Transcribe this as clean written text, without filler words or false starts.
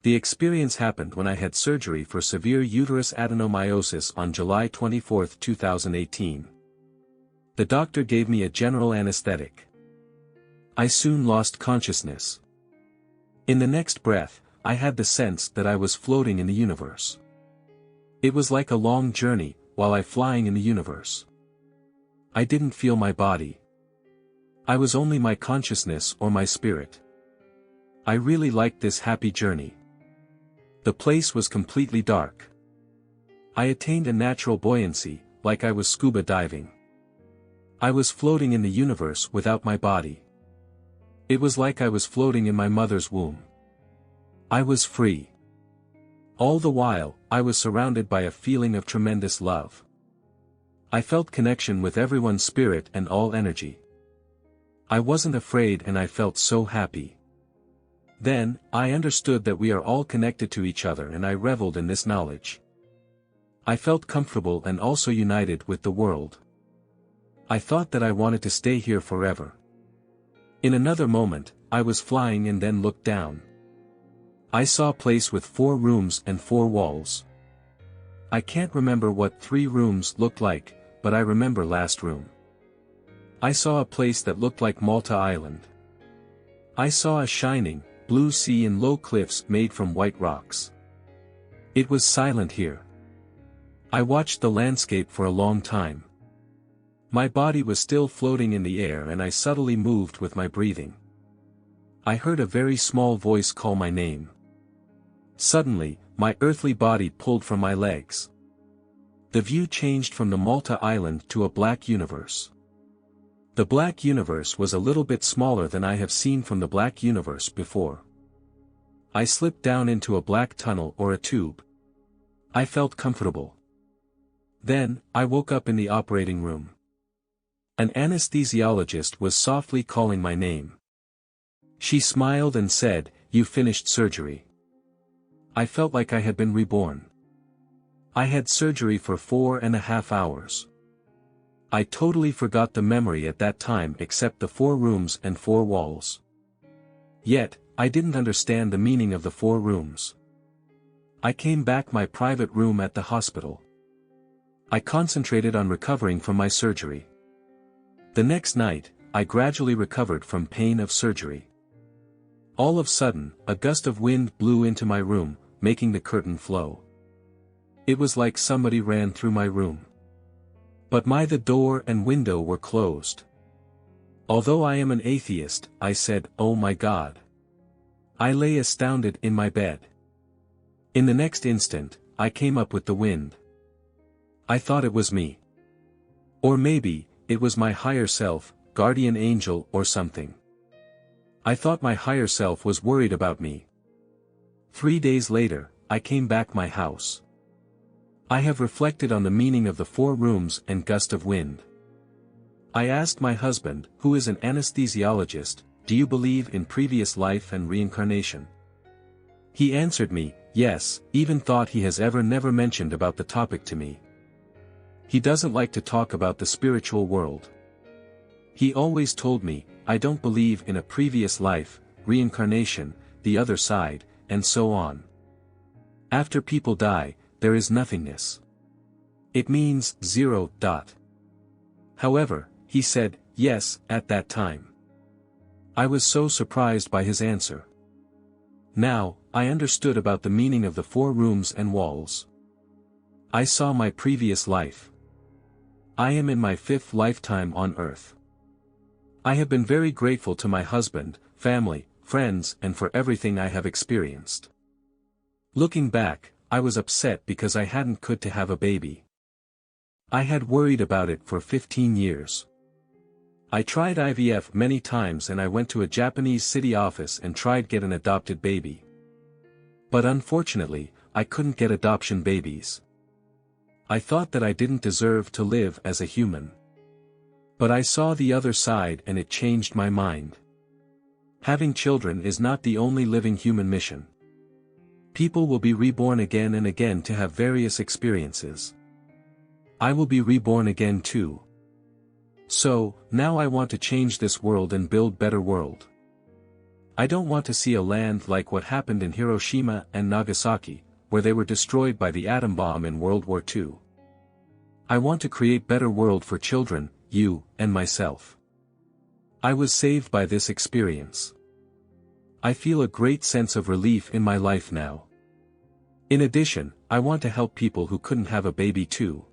The experience happened when I had surgery for severe uterus adenomyosis on July 24, 2018. The doctor gave me a general anesthetic. I soon lost consciousness. In the next breath, I had the sense that I was floating in the universe. It was like a long journey, while I flying in the universe. I didn't feel my body. I was only my consciousness or my spirit. I really liked this happy journey. The place was completely dark. I attained a natural buoyancy, like I was scuba diving. I was floating in the universe without my body. It was like I was floating in my mother's womb. I was free. All the while, I was surrounded by a feeling of tremendous love. I felt connection with everyone's spirit and all energy. I wasn't afraid and I felt so happy. Then, I understood that we are all connected to each other and I reveled in this knowledge. I felt comfortable and also united with the world. I thought that I wanted to stay here forever. In another moment, I was flying and then looked down. I saw a place with 4 rooms and 4 walls. I can't remember what 3 rooms looked like, but I remember last room. I saw a place that looked like Malta Island. I saw a shining, blue sea and low cliffs made from white rocks. It was silent here. I watched the landscape for a long time. My body was still floating in the air and I subtly moved with my breathing. I heard a very small voice call my name. Suddenly, my earthly body pulled from my legs. The view changed from the Malta Island to a black universe. The black universe was a little bit smaller than I have seen from the black universe before. I slipped down into a black tunnel or a tube. I felt comfortable. Then, I woke up in the operating room. An anesthesiologist was softly calling my name. She smiled and said, "You finished surgery." I felt like I had been reborn. I had surgery for 4.5 hours. I totally forgot the memory at that time except the 4 rooms and 4 walls. Yet, I didn't understand the meaning of the 4 rooms. I came back my private room at the hospital. I concentrated on recovering from my surgery. The next night, I gradually recovered from pain of surgery. All of a sudden, a gust of wind blew into my room, making the curtain flow. It was like somebody ran through my room. But the door and window were closed. Although I am an atheist, I said, "Oh my God." I lay astounded in my bed. In the next instant, I came up with the wind. I thought it was me. Or maybe, it was my higher self, guardian angel or something. I thought my higher self was worried about me. 3 days later, I came back my house. I have reflected on the meaning of the 4 rooms and gust of wind. I asked my husband, who is an anesthesiologist, "Do you believe in previous life and reincarnation?" He answered me, "Yes," even thought he has never mentioned about the topic to me. He doesn't like to talk about the spiritual world. He always told me, "I don't believe in a previous life, reincarnation, the other side, and so on. After people die, there is nothingness. It means 0. However, he said, yes, at that time. I was so surprised by his answer. Now, I understood about the meaning of the 4 rooms and walls. I saw my previous life. I am in my 5th lifetime on earth. I have been very grateful to my husband, family, friends and for everything I have experienced. Looking back, I was upset because I could to have a baby. I had worried about it for 15 years. I tried IVF many times and I went to a Japanese city office and tried get an adopted baby. But unfortunately, I couldn't get adoption babies. I thought that I didn't deserve to live as a human. But I saw the other side and it changed my mind. Having children is not the only living human mission. People will be reborn again and again to have various experiences. I will be reborn again too. So, now I want to change this world and build better world. I don't want to see a land like what happened in Hiroshima and Nagasaki, where they were destroyed by the atom bomb in World War II. I want to create a better world for children, you, and myself. I was saved by this experience. I feel a great sense of relief in my life now. In addition, I want to help people who couldn't have a baby too.